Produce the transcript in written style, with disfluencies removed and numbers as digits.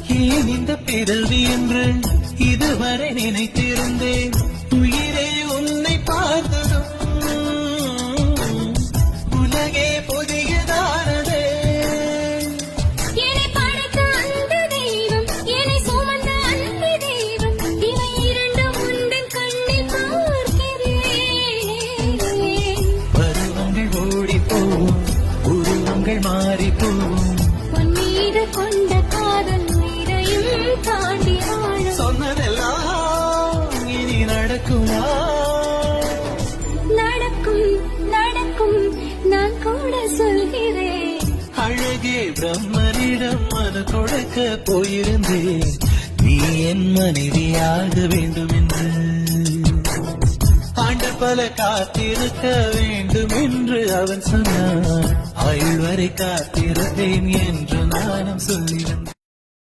ஏன் இந்த பிறவி என்று இதுவரை நினைத்திருந்தேன். உயிரே உன்னை பார்த்ததும் உலகே புதியதானதே. என்னை படைத்த அந்த தெய்வம், என்னை சுமந்த அந்த தெய்வம், இவை இரண்டும் உந்தன் கண்ணில் பார்க்கிறேன். பருவங்கள் ஓடிப்போம், உருவங்கள் மாறிப்போம். உன் மீது கொண்ட காதல் உயிரையும் தாண்டி ஆழம். சொன்னதெல்லாம் இனி நடக்குமா? நடக்கும் நடக்கும், நான் கூட சொல்கிறேன். அழகே பிரம்மனிடம் மனு கொடுக்க போயிருந்தேன். நீ என் மனைவியாக வேண்டும் என்று. ஆண்டு பல காத்திருக்க வேண்டும் என்று அவன் சொன்னான். ஆயுள் வரை காத்திருப்பேன் என்று நானும் சொல்லியிருந்தேன்.